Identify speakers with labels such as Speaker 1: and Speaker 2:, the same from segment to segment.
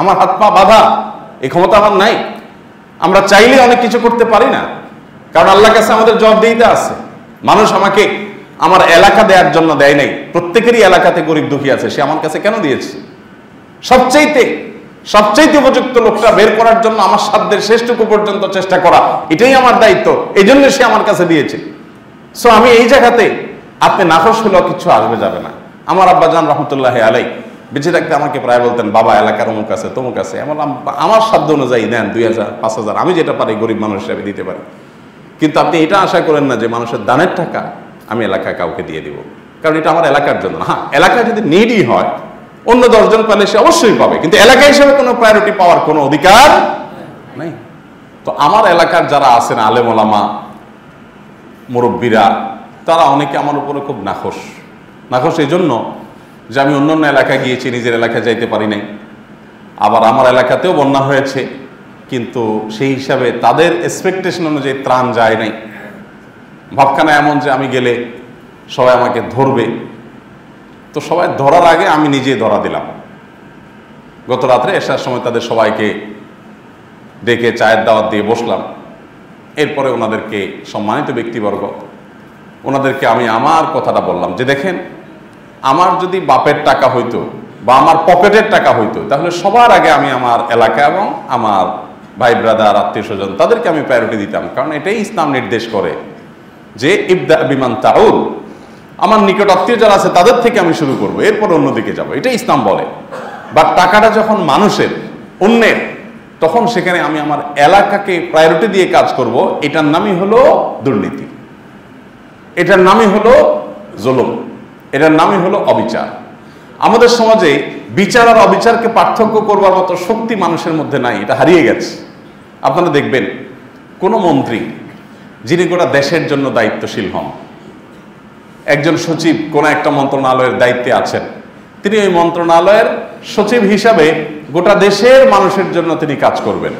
Speaker 1: আমার হাত পা বাঁধা, এই ক্ষমতা আমার নাই। আমরা চাইলে অনেক কিছু করতে পারি না, কারণ আল্লাহর কাছে আমাদের জবাবদিহিতা আছে। মানুষ আমাকে আমার এলাকা দেওয়ার জন্য দেয় নাই। প্রত্যেকেরই এলাকাতে গরিব দুঃখী আছে, সে আমার কাছে কেন দিয়েছে? সবচাইতে উপযুক্ত লোকটা বের করার জন্য আমার সাধ্যের শেষটুকু পর্যন্ত চেষ্টা করা, এটাই আমার দায়িত্ব। এই জন্য সে আমার কাছে দিয়েছে। সো আমি এই জায়গাতে আপনি নাখোশ হলেও কিছু আসবে যাবে না। আমার আব্বাজান রহমতুল্লাহ আলাই বেঁচে থাকতে আমাকে প্রায় বলতেন, বাবা এলাকার অমুক আছে তমুক আছে, আমার সাধ্য অনুযায়ী দেন 2000 5000, আমি যেটা পারি গরিব মানুষ হিসাবে দিতে পারি। কিন্তু আপনি এটা আশা করেন না যে মানুষের দানের টাকা আমি এলাকায় কাউকে দিয়ে দিব, কারণ এটা আমার এলাকার জন্য। হ্যাঁ, এলাকায় যদি নিডই হয়, অন্য 10 জন পেলে সে অবশ্যই পাবে, কিন্তু এলাকা হিসেবে কোনো প্রায়োরিটি পাওয়ার কোনো অধিকার নেই। তো আমার এলাকার যারা আছেন আলেম ওলামা, মুরব্বীরা, তারা অনেকে আমার উপরে খুব নাখোশ এই জন্য যে আমি অন্য এলাকায় গিয়েছি, নিজের এলাকায় যাইতে পারি নাই। আবার আমার এলাকাতেও বন্যা হয়েছে, কিন্তু সেই হিসাবে তাদের এক্সপেকটেশন অনুযায়ী ত্রাণ যায় নাই। ভাবখানা এমন যে আমি গেলে সবাই আমাকে ধরবে, তো সবাই ধরার আগে আমি নিজেই ধরা দিলাম। গত রাত্রে এসার সময় তাদের সবাইকে ডেকে চায়ের দাওয়াত দিয়ে বসলাম। এরপরে ওনাদেরকে, সম্মানিত ব্যক্তিবর্গ, ওনাদেরকে আমি আমার কথাটা বললাম যে দেখেন, আমার যদি বাপের টাকা হইতো বা আমার পকেটের টাকা হইতো, তাহলে সবার আগে আমি আমার এলাকা এবং আমার ভাই ব্রাদার আত্মীয় স্বজন তাদেরকে আমি প্রায়োরিটি দিতাম। কারণ এটাই ইসলাম নির্দেশ করে যে ইবদা বিমান তাউল, আমার নিকট আত্মীয় যারা আছে তাদের থেকে আমি শুরু করব, এরপর অন্যদিকে যাব, এটাই ইসলাম বলে। বা টাকাটা যখন মানুষের, অন্যের, তখন সেখানে আমি আমার এলাকাকে প্রায়োরিটি দিয়ে কাজ করব। এটার নামই হলো দুর্নীতি, এটার নামই হলো জুলুম, এটার নামই হলো অবিচার। আমাদের সমাজে বিচার আর অবিচারকে পার্থক্য করবার মতো শক্তি মানুষের মধ্যে নাই, এটা হারিয়ে গেছে। আপনারা দেখবেন কোনো মন্ত্রী যিনি গোটা দেশের জন্য দায়িত্বশীল হন, একজন সচিব কোনো একটা মন্ত্রণালয়ের দায়িত্বে আছেন, তিনি ওই মন্ত্রণালয়ের সচিব হিসাবে গোটা দেশের মানুষের জন্য তিনি কাজ করবেন,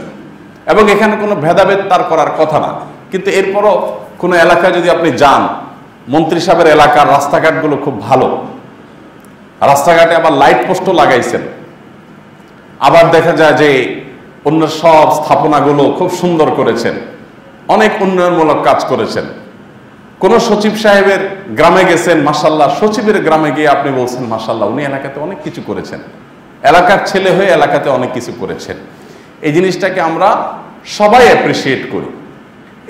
Speaker 1: এবং এখানে কোনো ভেদাভেদ তার করার কথা না। কিন্তু এরপরও কোনো এলাকায় যদি আপনি যান, মন্ত্রী সাহেবের এলাকার রাস্তাঘাটগুলো খুব ভালো, রাস্তাঘাটে আবার লাইট পোস্টও লাগাইছেন, আবার দেখা যায় যে অন্য সব স্থাপনাগুলো খুব সুন্দর করেছেন, অনেক উন্নয়নমূলক কাজ করেছেন। কোন সচিব সাহেবের গ্রামে গেছেন, মাশাআল্লাহ, সচিবের গ্রামে গিয়ে আপনি বলছেন মাশাআল্লাহ, উনি এলাকাতে অনেক কিছু করেছেন, এলাকার ছেলে হয়ে এলাকাতে অনেক কিছু করেছেন। এই জিনিসটাকে আমরা সবাই অ্যাপ্রিসিয়েট করি।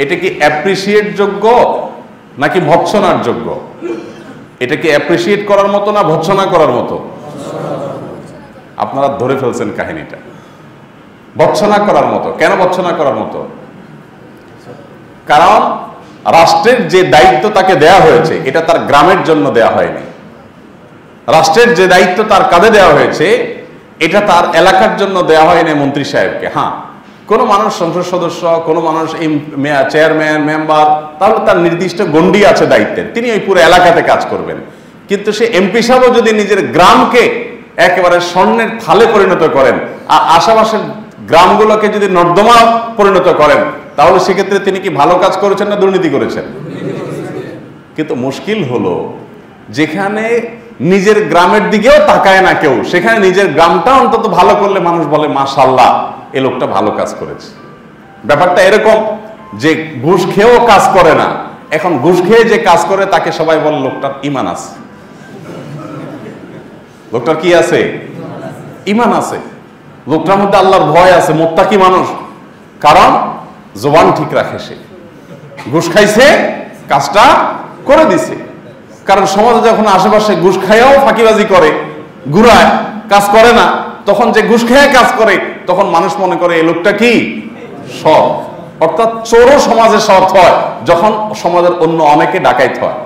Speaker 1: এটা কি অ্যাপ্রিসিয়েট যোগ্য নাকি ভৎসনার যোগ্য? এটা কি অ্যাপ্রিসিয়েট করার মতো না ভৎসনা করার মতো? আপনারা ধরে ফেলছেন কাহিনীটা, ভৎসনা করার মতো। কেন ভৎসনা করার মতো? কারণ রাষ্ট্রের যে দায়িত্ব তাকে দেয়া হয়েছে, এটা তার গ্রামের জন্য দেয়া হয়নি। রাষ্ট্রের যে দায়িত্ব তার কাঁধে দেওয়া হয়েছে, এটা তার এলাকার জন্য দেওয়া হয়নি মন্ত্রী সাহেবকে। হ্যাঁ, কোনো মানুষ সংসদ সদস্য, কোনো মানুষ চেয়ারম্যান, মেম্বার, তাহলে তার নির্দিষ্ট গণ্ডি আছে দায়িত্বের, তিনি ওই পুরো এলাকাতে কাজ করবেন। কিন্তু সে এমপি সাহেবও যদি নিজের গ্রামকে একেবারে স্বর্ণের থালে পরিণত করেন আর আশেপাশের গ্রামগুলোকে যদি নর্দমা পরিণত করেন, তাহলে সেক্ষেত্রে তিনি কি ভালো কাজ করেছেন না দুর্নীতি করেছেন? কিন্তু মুশকিল হলো যেখানে নিজের গ্রামের দিকেও তাকায় না কেউ, সেখানে নিজের গ্রামটা অন্তত ভালো করলে মানুষ বলে মাশাআল্লাহ, এই লোকটা ভালো কাজ করেছে। ব্যাপারটা এরকম যে ঘুষ খেয়েও কাজ করে না, এখন ঘুষ খেয়ে যে কাজ করে তাকে সবাই বলে লোকটার ঈমান আছে। লোকটার কি আছে? ঈমান আছে, লোকটার মধ্যে আল্লাহর ভয় আছে, মুত্তাকি মানুষ। কারণ জবান ঠিক রাখে, সে ঘুষ খাইছে, কাজটা করে দিছে। কারণ সমাজে যখন আশেপাশে ঘুষ খাইয়াও ফাঁকিবাজি করে, ঘুরায়, কাজ করে না, তখন যে ঘুষ খেয়ে কাজ করে, তখন মানুষ মনে করে এই লোকটা কি সৎ। অর্থাৎ চোরও সমাজে সৎ হয় যখন সমাজের অন্য অনেকে ডাকাইত হয়।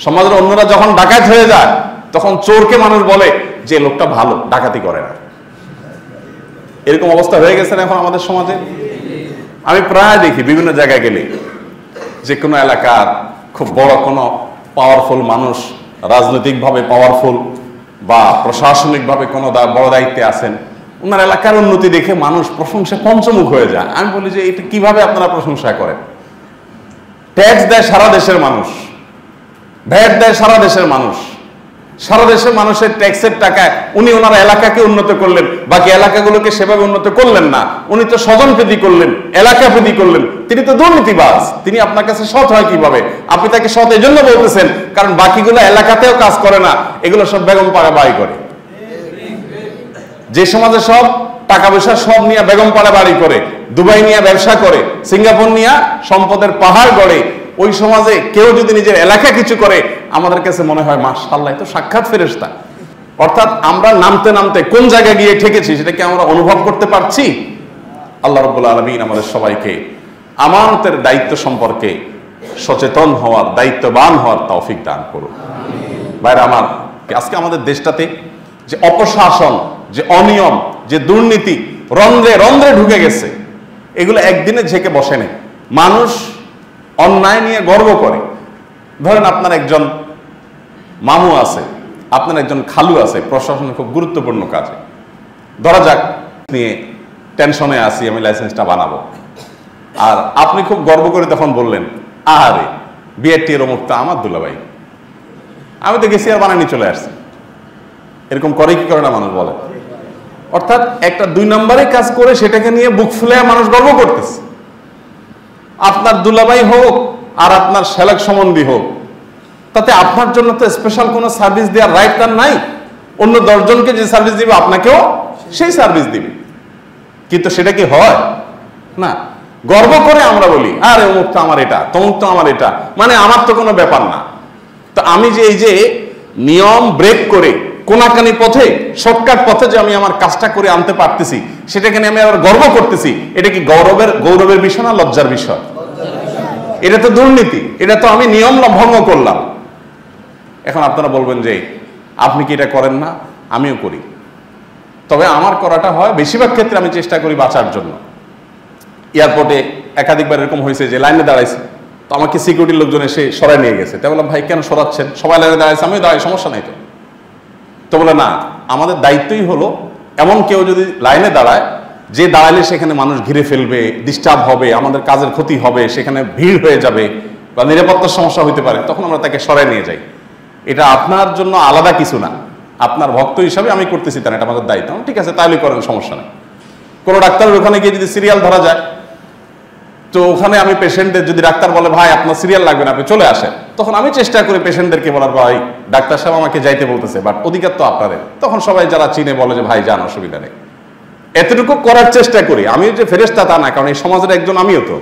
Speaker 1: সমাজের অন্যরা যখন ডাকাইত হয়ে যায়, তখন চোরকে মানুষ বলে যে লোকটা ভালো, ডাকাতি করে না। এরকম অবস্থা হয়ে গেছে না এখন আমাদের সমাজে। আমি প্রায় দেখি বিভিন্ন জায়গায় গেলে, যে কোনো এলাকার খুব বড় কোনো পাওয়ারফুল মানুষ, রাজনৈতিকভাবে পাওয়ারফুল বা প্রশাসনিকভাবে কোনো বড় দায়িত্বে আছেন, ওনার এলাকার উন্নতি দেখে মানুষ প্রশংসা পঞ্চমুখ হয়ে যায়। আমি বলি যে এটা কিভাবে আপনারা প্রশংসা করেন? ট্যাক্স দেয় সারা দেশের মানুষ, ভ্যাট দেয় সারা দেশের মানুষ, সারা দেশে মানুষের ট্যাক্সের টাকায় উনি ওনার এলাকাকে উন্নত করলেন, বাকি এলাকাগুলোকে সেভাবে উন্নত করলেন না। উনি তো স্বজনপ্রীতি করলেন, এলাকাপ্রীতি করলেন, তিনি তো দুর্নীতিবাজ। তিনি আপনার কাছে সৎ হয় কিভাবে? আপনি তাকে সৎ এই জন্য বলতেছেন কারণ বাকিগুলো এলাকাতেও কাজ করে না, এগুলো সব বেগম পাড়া বাড়ি করে। যে সমাজে সব টাকা পয়সা সব নিয়ে বেগম পাড়া বাড়ি করে, দুবাই নিয়ে ব্যবসা করে, সিঙ্গাপুর নিয়ে সম্পদের পাহাড় গড়ে, ওই সমাজে কেউ যদি নিজের এলাকা কিছু করে আমাদের কাছে মনে হয় মাশাআল্লাহ তো সাক্ষাৎ ফেরেশতা। অর্থাৎ আমরা নামতে নামতে কোন জায়গায় গিয়ে ঠেকেছি সেটাকে আমরা অনুভব করতে পারছি। আল্লাহ রাব্বুল আলামিন আমাদের সবাইকে আমানতের দায়িত্ব সম্পর্কে সচেতন হওয়ার, দায়িত্ববান হওয়ার তৌফিক দান করুন। ভাইরা আমার, আজকে আমাদের দেশটাতে যে অপশাসন, যে অনিয়ম, যে দুর্নীতি রন্ধ্রে রন্ধ্রে ঢুকে গেছে, এগুলো একদিনে ঝেঁকে বসে নেই। মানুষ অন্যায় নিয়ে গর্ব করে। ধরেন আপনার একজন মামু আছে, আপনার একজন খালু আছে প্রশাসনের খুব গুরুত্বপূর্ণ কাজে, ধরা যাক নিয়ে টেনশনে আছি আমি লাইসেন্সটা বানাবো, আর আপনি খুব গর্ব করে তখন বললেন আরে বিআরটি এর অমুকটা আমার দুলাভাই, আমি তো গেছি আর বানানি চলে আসছি। এরকম করে কি করে না মানুষ বলে? অর্থাৎ একটা 2 নম্বরে কাজ করে সেটাকে নিয়ে বুক ফুলে মানুষ গর্ব করতেছে। আপনার দুলাভাই হোক আর আপনার শ্যালক সম্বন্ধী হোক, তাতে আপনার জন্য তো স্পেশাল কোনো সার্ভিস দেওয়ার রাইট তার নাই। অন্য 10 জনকে যে সার্ভিস দিবে আপনাকেও সেই সার্ভিস দিবে, কিন্তু সেটা কি হয় না? গর্ব করে আমরা বলি আরে অমুক তো আমার এটা, তমুক তো আমার এটা, মানে আমার তো কোনো ব্যাপার না। তো আমি যে এই যে নিয়ম ব্রেক করে কোনাকানি পথে, শর্টকাট পথে যে আমি আমার কাজটা করে আনতে পারতেছি, সেটাকে নিয়ে আমি আবার গর্ব করতেছি, এটা কি গৌরবের বিষয় না লজ্জার বিষয়? এটা তো দুর্নীতি, এটা তো আমি নিয়ম ভঙ্গ করলাম। এখন আপনারা বলবেন যে আপনি কি এটা করেন না? আমিও করি, তবে আমার করাটা হয় বেশিরভাগ ক্ষেত্রে আমি চেষ্টা করি বাঁচার জন্য। এয়ারপোর্টে একাধিকবার এরকম হয়েছে যে লাইনে দাঁড়াইছে, তো আমাকে সিকিউরিটির লোকজন এসে সরাই নিয়ে গেছে। তাই বললাম ভাই কেন সরাচ্ছেন? সবাই লাইনে দাঁড়াইছে, আমিও দাঁড়াই, সমস্যা নাই তো। তো বলে না, আমাদের দায়িত্বই হলো এমন কেউ যদি লাইনে দাঁড়ায় যে দাঁড়ালে সেখানে মানুষ ঘিরে ফেলবে, ডিস্টার্ব হবে, আমাদের কাজের ক্ষতি হবে, সেখানে ভিড় হয়ে যাবে বা নিরাপত্তার সমস্যা হতে পারে, তখন আমরা তাকে সরাই নিয়ে যাই। এটা আপনার জন্য আলাদা কিছু না, আপনার ভক্ত হিসাবে আমি করতেছি, তার এটা আমাদের দায়িত্ব। ঠিক আছে, তাহলে করেন, সমস্যা নেই। কোনো ডাক্তারের ওখানে গিয়ে যদি সিরিয়াল ধরা যায়, তো ওখানে আমি পেশেন্টদের, যদি ডাক্তার বলে ভাই আপনার সিরিয়াল লাগবে না, আপনি চলে আসেন, তখন আমি চেষ্টা করি পেশেন্টদেরকে বলার ভাই ডাক্তার সাহেব আমাকে যাইতে বলতেছে, বাট অধিকার তো আপনাদের। তখন সবাই যারা চিনে বলে যে ভাই যান, অসুবিধা নেই। এতটুকু করার চেষ্টা করি। আমি যে ফেরেশতা তা না, কারণ এই সমাজের একজন আমিও তো।